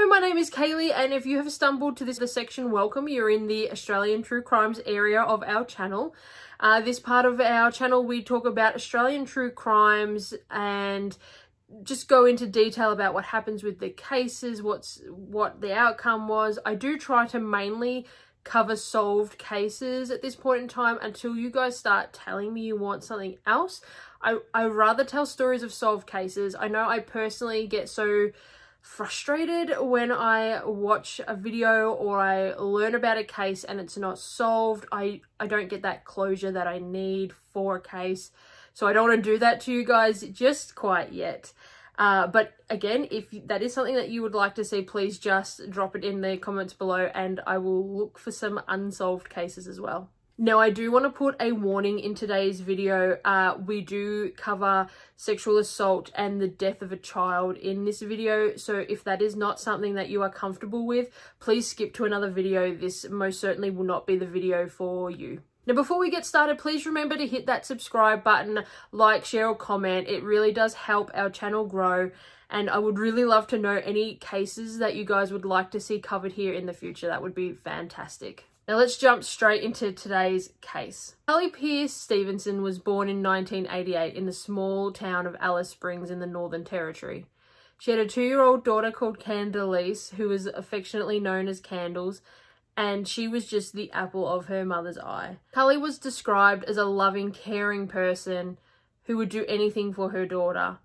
Hello, my name is Kaylee, and if you have stumbled to this section, welcome. You're in the Australian True Crimes area of our channel. This part of our channel, we talk about Australian true crimes and just go into detail about what happens with the cases, what the outcome was. I do try to mainly cover solved cases at this point in time until you guys start telling me you want something else. I rather tell stories of solved cases. I know I personally get so frustrated when I watch a video or I learn about a case and it's not solved. I don't get that closure that I need for a case. So I don't want to do that to you guys just quite yet. But again, if that is something that you would like to see, please just drop it in the comments below and I will look for some unsolved cases as well. Now, I do want to put a warning in today's video. We do cover sexual assault and the death of a child in this video. So if that is not something that you are comfortable with, please skip to another video. This most certainly will not be the video for you. Now, before we get started, please remember to hit that subscribe button, like, share, or comment. It really does help our channel grow. And I would really love to know any cases that you guys would like to see covered here in the future. That would be fantastic. Now let's jump straight into today's case. Carly Pearce Stevenson was born in 1988 in the small town of Alice Springs in the Northern Territory. She had a 2-year-old daughter called Candace, who was affectionately known as Candles, and she was just the apple of her mother's eye. Carly was described as a loving, caring person who would do anything for her daughter.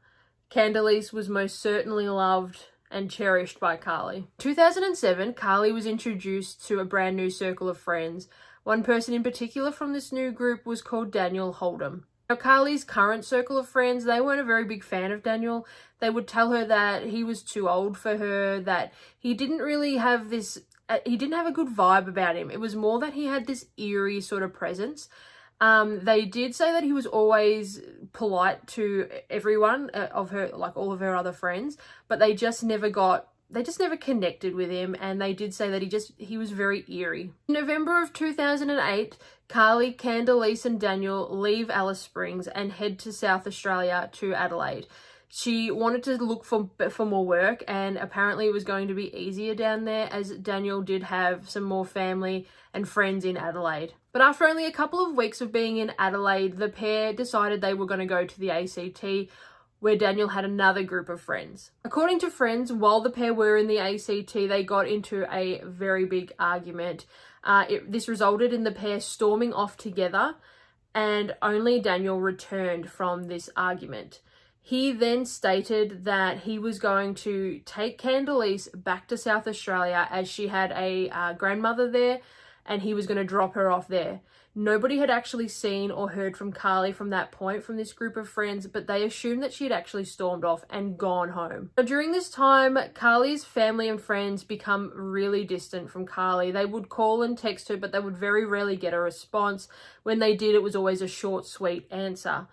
Candace was most certainly loved and cherished by Carly. In 2007, Carly was introduced to a brand new circle of friends. One person in particular from this new group was called Daniel Holdom. Now, Carly's current circle of friends, they weren't a very big fan of Daniel. They would tell her that he was too old for her, that he didn't really have this, he didn't have a good vibe about him. It was more that he had this eerie sort of presence. They did say that he was always polite to everyone of her, like all of her other friends, but they just never connected with him, and they did say that he was very eerie. In November of 2008, Carly, Candace, and Daniel leave Alice Springs and head to South Australia to Adelaide. She wanted to look for more work, and apparently it was going to be easier down there as Daniel did have some more family and friends in Adelaide. But after only a couple of weeks of being in Adelaide, the pair decided they were going to go to the ACT, where Daniel had another group of friends. According to friends, while the pair were in the ACT, they got into a very big argument. This resulted in the pair storming off together, and only Daniel returned from this argument. He then stated that he was going to take Candace back to South Australia as she had a grandmother there, and he was going to drop her off there. Nobody had actually seen or heard from Carly from that point from this group of friends, but they assumed that she had actually stormed off and gone home. Now, during this time, Carly's family and friends become really distant from Carly. They would call and text her, but they would very rarely get a response. When they did, it was always a short, sweet answer.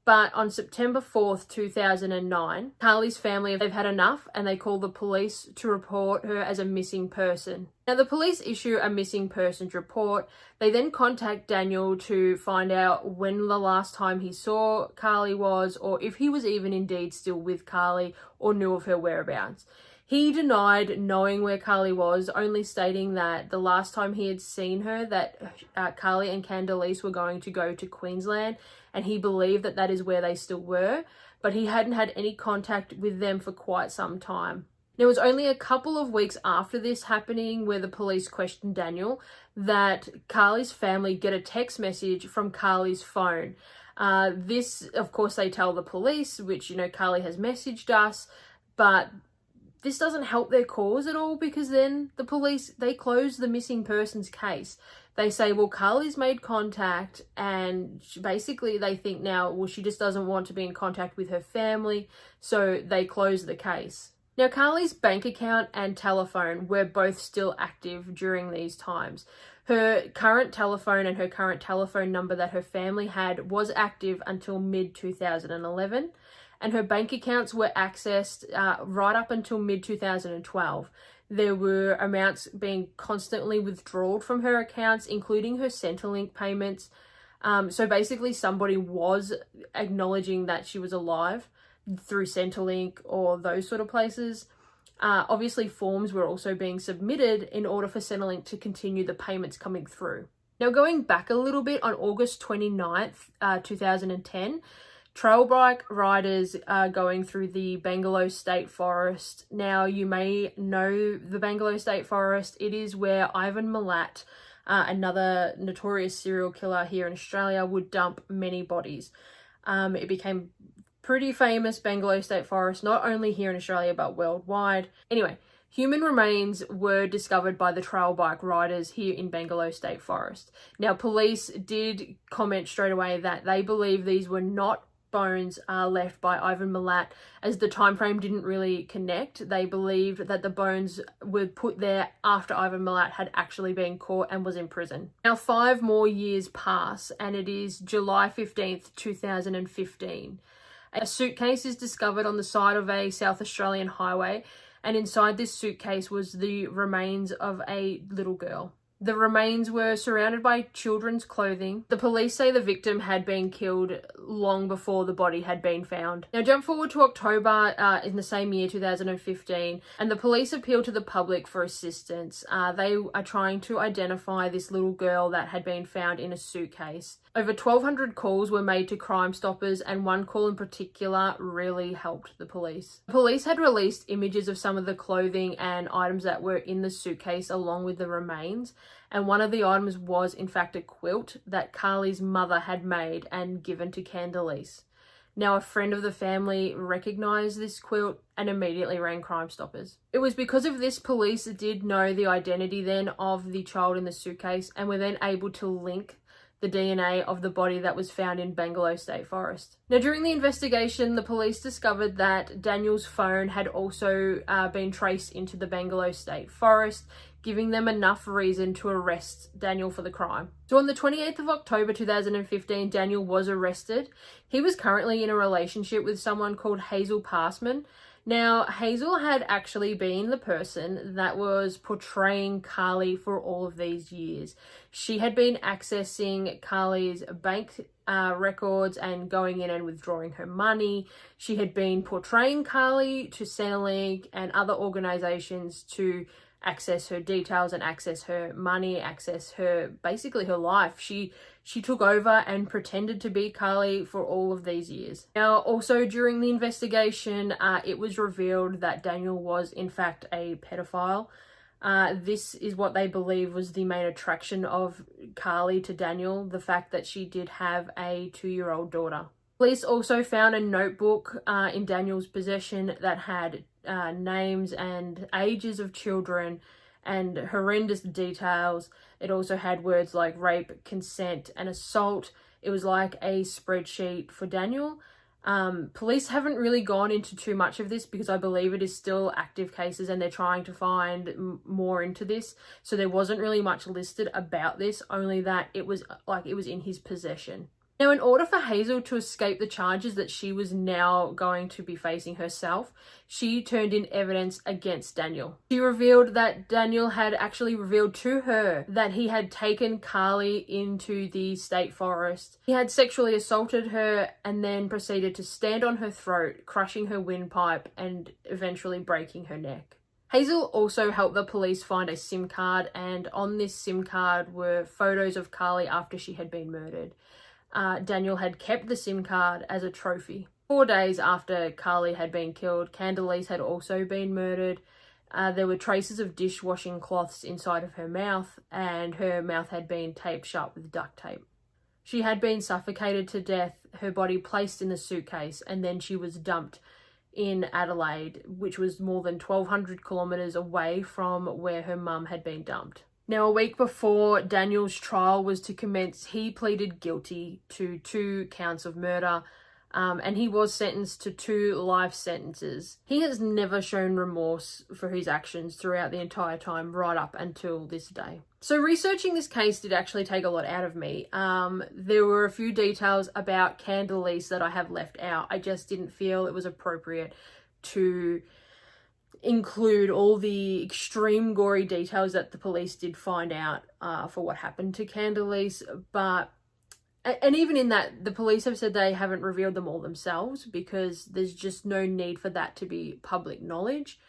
But on September 4th, 2009, Carly's family, they've had enough and they call the police to report her as a missing person. Now, the police issue a missing persons report. They then contact Daniel to find out when the last time he saw Carly was, or if he was even indeed still with Carly or knew of her whereabouts. He denied knowing where Carly was, only stating that the last time he had seen her, that Carly and Candace were going to go to Queensland, and he believed that that is where they still were, but he hadn't had any contact with them for quite some time. It was only a couple of weeks after this happening, where the police questioned Daniel, that Carly's family get a text message from Carly's phone. This, of course, they tell the police, which, Carly has messaged us, but this doesn't help their cause at all, because then the police, they close the missing persons case. They say, well, Carly's made contact, and basically they think now, well, she just doesn't want to be in contact with her family, so they close the case. Now, Carly's bank account and telephone were both still active during these times. Her current telephone and her current telephone number that her family had was active until mid-2011. And her bank accounts were accessed right up until mid-2012. There were amounts being constantly withdrawn from her accounts, including her Centrelink payments. So basically somebody was acknowledging that she was alive through Centrelink or those sort of places. Obviously, forms were also being submitted in order for Centrelink to continue the payments coming through. Now, going back a little bit, on August 29th, 2010, trail bike riders are going through the Bangalore State Forest. Now, you may know the Bangalore State Forest. It is where Ivan Milat, another notorious serial killer here in Australia, would dump many bodies. It became pretty famous, Bangalore State Forest, not only here in Australia but worldwide. Anyway, human remains were discovered by the trail bike riders here in Bangalore State Forest. Now, police did comment straight away that they believe these were not bones left by Ivan Milat, as the time frame didn't really connect. They believed that the bones were put there after Ivan Milat had actually been caught and was in prison. Now, 5 more years pass, and it is July 15th, 2015. A suitcase is discovered on the side of a South Australian highway, and inside this suitcase was the remains of a little girl. The remains were surrounded by children's clothing. The police say the victim had been killed long before the body had been found. Now, jump forward to October in the same year, 2015, and the police appeal to the public for assistance. They are trying to identify this little girl that had been found in a suitcase. Over 1,200 calls were made to Crime Stoppers, and one call in particular really helped the police. The police had released images of some of the clothing and items that were in the suitcase along with the remains, and one of the items was in fact a quilt that Carly's mother had made and given to Candice. Now, a friend of the family recognised this quilt and immediately rang Crime Stoppers. It was because of this police did know the identity then of the child in the suitcase, and were then able to link the DNA of the body that was found in Bangalore State Forest. Now, during the investigation, the police discovered that Daniel's phone had also been traced into the Bangalore State Forest, giving them enough reason to arrest Daniel for the crime. So on the 28th of October 2015, Daniel was arrested. He was currently in a relationship with someone called Hazel Passman. Now, Hazel had actually been the person that was portraying Carly for all of these years. She had been accessing Carly's bank records and going in and withdrawing her money. She had been portraying Carly to Centrelink and other organizations to access her details and access her money, access her, basically her life. She took over and pretended to be Carly for all of these years. Now, also during the investigation, it was revealed that Daniel was in fact a pedophile. This is what they believe was the main attraction of Carly to Daniel, the fact that she did have a 2-year-old daughter. Police also found a notebook in Daniel's possession that had names and ages of children and horrendous details. It also had words like rape, consent, and assault. It was like a spreadsheet for Daniel. Police haven't really gone into too much of this because I believe it is still active cases and they're trying to find more into this. So there wasn't really much listed about this, only that it was in his possession. Now, in order for Hazel to escape the charges that she was now going to be facing herself, she turned in evidence against Daniel. She revealed that Daniel had actually revealed to her that he had taken Carly into the state forest. He had sexually assaulted her and then proceeded to stand on her throat, crushing her windpipe and eventually breaking her neck. Hazel also helped the police find a SIM card, and on this SIM card were photos of Carly after she had been murdered. Daniel had kept the SIM card as a trophy. 4 days after Carly had been killed, Candice had also been murdered. There were traces of dishwashing cloths inside of her mouth, and her mouth had been taped shut with duct tape. She had been suffocated to death, her body placed in the suitcase, and then she was dumped in Adelaide, which was more than 1,200 kilometres away from where her mum had been dumped. Now, a week before Daniel's trial was to commence, he pleaded guilty to 2 counts of murder, and he was sentenced to 2 life sentences. He has never shown remorse for his actions throughout the entire time, right up until this day. So researching this case did actually take a lot out of me. There were a few details about Candice that I have left out. I just didn't feel it was appropriate to include all the extreme gory details that the police did find out for what happened to Candice, and even in that, the police have said they haven't revealed them all themselves because there's just no need for that to be public knowledge.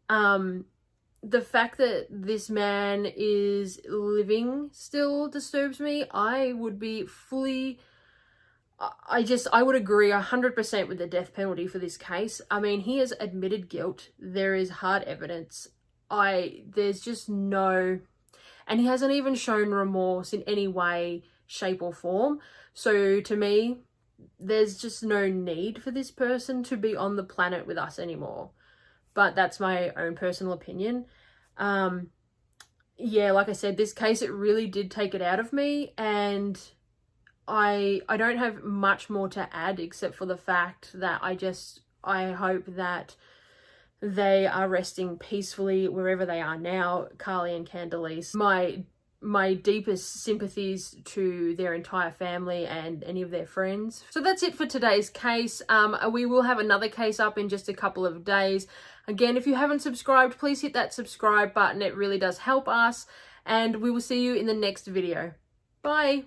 The fact that this man is living still disturbs me. I would be fully, I would agree 100% with the death penalty for this case. I mean, he has admitted guilt. There is hard evidence. There's just no, and he hasn't even shown remorse in any way, shape or form. So to me, there's just no need for this person to be on the planet with us anymore. But that's my own personal opinion. Yeah, like I said, this case, it really did take it out of me, and I don't have much more to add except for the fact that I hope that they are resting peacefully wherever they are now, Carly and Candice. My deepest sympathies to their entire family and any of their friends. So that's it for today's case. We will have another case up in just a couple of days. Again, if you haven't subscribed, please hit that subscribe button. It really does help us. And we will see you in the next video. Bye.